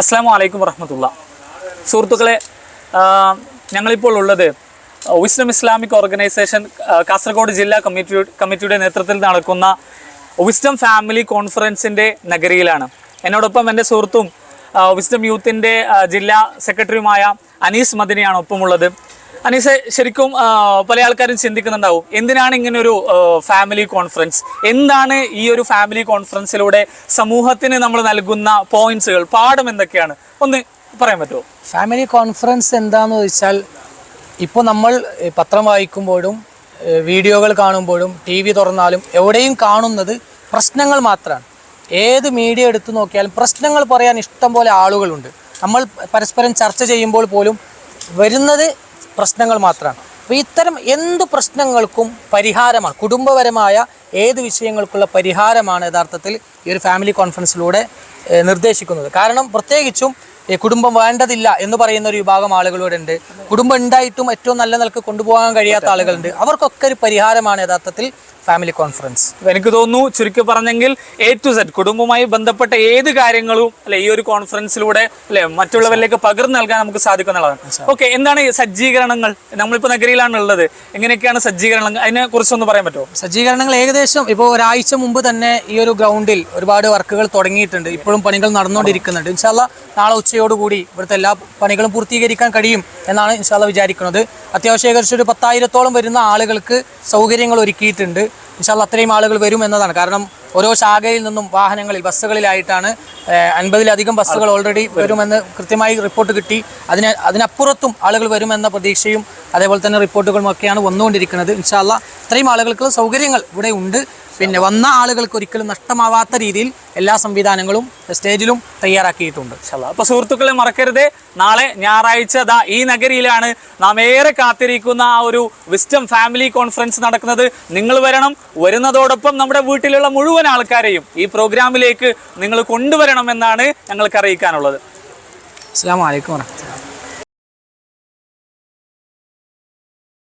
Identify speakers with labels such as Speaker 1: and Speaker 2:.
Speaker 1: അസ്സലാമു അലൈക്കും വറഹ്മത്തുള്ളാഹി. സുഹൃത്തുക്കളെ, ഞങ്ങളിപ്പോൾ ഉള്ളത് വിസ്ഡം ഇസ്ലാമിക് ഓർഗനൈസേഷൻ കാസർഗോഡ് ജില്ലാ കമ്മിറ്റിയുടെ നേതൃത്വത്തിൽ നടക്കുന്ന വിസ്ഡം ഫാമിലി കോൺഫറൻസിൻ്റെ നഗരിയിലാണ്. എന്നോടൊപ്പം എൻ്റെ സുഹൃത്തും വിസ്ഡം യൂത്തിൻ്റെ ജില്ലാ സെക്രട്ടറിയുമായ അനീസ് മദിനിയാണ് ഒപ്പമുള്ളത്. അനീസ്, ശരിക്കും പല ആൾക്കാരും ചിന്തിക്കുന്നുണ്ടാവും, എന്തിനാണ് ഇങ്ങനൊരു ഫാമിലി കോൺഫറൻസ്, എന്താണ് ഈ ഒരു ഫാമിലി കോൺഫറൻസിലൂടെ സമൂഹത്തിന് നമ്മൾ നൽകുന്ന പോയിന്റ്സുകൾ, പാഠം എന്തൊക്കെയാണ്, ഒന്ന് പറയാൻ പറ്റുമോ?
Speaker 2: ഫാമിലി കോൺഫറൻസ് എന്താണെന്ന് ചോദിച്ചാൽ, ഇപ്പോൾ നമ്മൾ പത്രം വായിക്കുമ്പോഴും വീഡിയോകൾ കാണുമ്പോഴും ടി വി തുറന്നാലും എവിടെയും കാണുന്നത് പ്രശ്നങ്ങൾ മാത്രമാണ്. ഏത് മീഡിയ എടുത്തു നോക്കിയാലും പ്രശ്നങ്ങൾ പറയാൻ ഇഷ്ടം പോലെ ആളുകളുണ്ട്. നമ്മൾ പരസ്പരം ചർച്ച ചെയ്യുമ്പോൾ പോലും വരുന്നത് പ്രശ്നങ്ങൾ മാത്രമാണ്. അപ്പോൾ ഇത്തരം എന്ത് പ്രശ്നങ്ങൾക്കും പരിഹാരമാണ്, കുടുംബപരമായ ഏത് വിഷയങ്ങൾക്കുള്ള പരിഹാരമാണ് യഥാർത്ഥത്തിൽ ഈ ഒരു ഫാമിലി കോൺഫറൻസിലൂടെ നിർദ്ദേശിക്കുന്നത്. കാരണം പ്രത്യേകിച്ചും കുടുംബം വേണ്ടതില്ല എന്ന് പറയുന്ന ഒരു വിഭാഗം ആളുകളോട് ഉണ്ട്. കുടുംബം ഉണ്ടായിട്ടും ഏറ്റവും നല്ല നിലക്ക് കൊണ്ടുപോകാൻ കഴിയാത്ത ആളുകളുണ്ട്. അവർക്കൊക്കെ ഒരു പരിഹാരമാണ് യഥാർത്ഥത്തിൽ ഫാമിലി കോൺഫറൻസ്.
Speaker 1: എനിക്ക് തോന്നുന്നു, ചുരുക്കി പറഞ്ഞെങ്കിൽ A to Z കുടുംബവുമായി ബന്ധപ്പെട്ട ഏത് കാര്യങ്ങളും അല്ലെ ഈ ഒരു കോൺഫറൻസിലൂടെ അല്ലെ മറ്റുള്ളവരിലേക്ക് പകർന്നു നൽകാൻ നമുക്ക് സാധിക്കുന്നതാണ്. ഓക്കെ, എന്താണ് സജ്ജീകരണങ്ങൾ? നമ്മളിപ്പോൾ നഗരിയിലാണ് ഉള്ളത്, എങ്ങനെയൊക്കെയാണ് സജ്ജീകരണങ്ങൾ, അതിനെ കുറിച്ചൊന്ന് പറയാൻ പറ്റുമോ?
Speaker 2: സജ്ജീകരണങ്ങൾ ഏകദേശം ഇപ്പോൾ ഒരാഴ്ച മുമ്പ് തന്നെ ഈ ഒരു ഗ്രൗണ്ടിൽ ഒരുപാട് വർക്കുകൾ തുടങ്ങിയിട്ടുണ്ട്. ഇപ്പോഴും പണികൾ നടന്നുകൊണ്ടിരിക്കുന്നുണ്ട്. ഇൻഷാ അല്ലാഹ് നാളെ ഉച്ചയോടുകൂടി ഇവിടുത്തെ എല്ലാ പണികളും പൂർത്തീകരിക്കാൻ കഴിയും എന്നാണ് ഇൻഷാ അല്ലാഹ് വിചാരിക്കുന്നത്. അത്യാവശ്യം ഏകദേശം ഒരു 10,000-ഓളം വരുന്ന ആളുകൾക്ക് സൗകര്യങ്ങൾ ഒരുക്കിയിട്ടുണ്ട്. ഇൻഷാ അല്ലാഹ് അത്രയും ആളുകൾ വരും എന്നതാണ്. കാരണം ഓരോ ശാഖയിൽ നിന്നും വാഹനങ്ങളിൽ, ബസ്സുകളിലായിട്ടാണ് 50-ലധികം ബസ്സുകൾ ഓൾറെഡി വരുമെന്ന് കൃത്യമായി റിപ്പോർട്ട് കിട്ടി. അതിനപ്പുറത്തും ആളുകൾ വരുമെന്ന പ്രതീക്ഷയും അതേപോലെ തന്നെ റിപ്പോർട്ടുകളും ഒക്കെയാണ് വന്നുകൊണ്ടിരിക്കുന്നത്. ഇൻഷാ അല്ലാഹ് ഇത്രയും ആളുകൾക്കുള്ള സൗകര്യങ്ങൾ ഇവിടെ ഉണ്ട്. പിന്നെ വന്ന ആളുകൾക്ക് ഒരിക്കലും നഷ്ടമാവാത്ത രീതിയിൽ എല്ലാ സംവിധാനങ്ങളും സ്റ്റേജിലും തയ്യാറാക്കിയിട്ടുണ്ട്.
Speaker 1: അപ്പോൾ സുഹൃത്തുക്കളെ മറക്കരുത്, നാളെ ഞായറാഴ്ച ഈ നഗരിയിലാണ് നാം ഏറെ കാത്തിരിക്കുന്ന ആ ഒരു വിസ്ഡം ഫാമിലി കോൺഫറൻസ് നടക്കുന്നത്. നിങ്ങൾ വരണം. വരുന്നതോടൊപ്പം നമ്മുടെ വീട്ടിലുള്ള മുഴുവൻ ആൾക്കാരെയും ഈ പ്രോഗ്രാമിലേക്ക് നിങ്ങൾ കൊണ്ടുവരണമെന്നാണ് ഞങ്ങൾക്ക് അറിയിക്കാനുള്ളത്.
Speaker 2: അസ്സലാമു അലൈക്കും വറഹ്മത്തുള്ളാഹി.